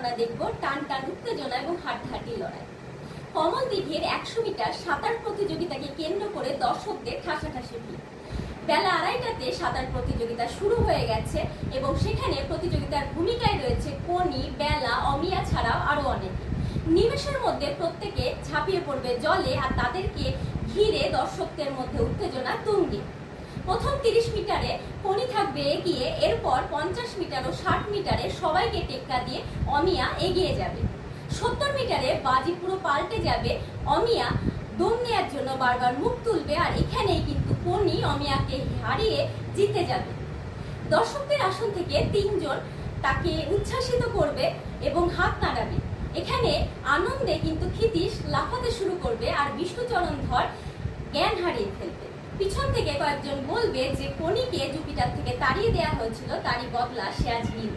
আমরা দেখব টান টান উত্তেজনা এবং হাড্ডাহাড্ডি লড়াই। কমলদীঘির 100 মিটার সাঁতার প্রতিযোগিতাকে কেন্দ্র করে দর্শকদের ঠাসাঠাসি ভিড়। বেলা 2:30টাতে সাঁতার প্রতিযোগিতা শুরু হয়ে গেছে এবং সেখানে প্রতিযোগিতার ভূমিকায় রয়েছে কনি, বেলা, অমিয়া ছাড়াও আরো অনেকে। নিমেষের মধ্যে প্রত্যেকে ঝাঁপিয়ে পড়বে জলে আর তাদেরকে ঘিরে দর্শকদের মধ্যে উত্তেজনা তুঙ্গে। প্রথম 30 মিটারে কনি থাকবে এগিয়ে, এরপর 50 মিটার ও 60 মিটারে সবাইকে টেক্কা দিয়ে অমিয়া এগিয়ে যাবে। 70 মিটারে বাজি পুরো পাল্টে যাবে। অমিয়া দম নেওয়ার জন্য বারবার মুখ তুলবে আর এখানেই কিন্তু কনি অমিয়াকে হারিয়ে জিতে যাবে। দর্শকদের আসন থেকে 3 জন তাকে উচ্ছ্বাসিত করবে এবং হাত নাড়াবে। এখানে আনন্দে কিন্তু ক্ষিতীশ লাফাতে শুরু করবে আর বিষ্ণুচরণ ধর জ্ঞান হারিয়ে ফেলবে। পিছন থেকে কয়েকজন বলবে যে কনিকে জুপিটার থেকে তাড়িয়ে দেওয়া হয়েছিল, তারই বদলা সে আজ নিল।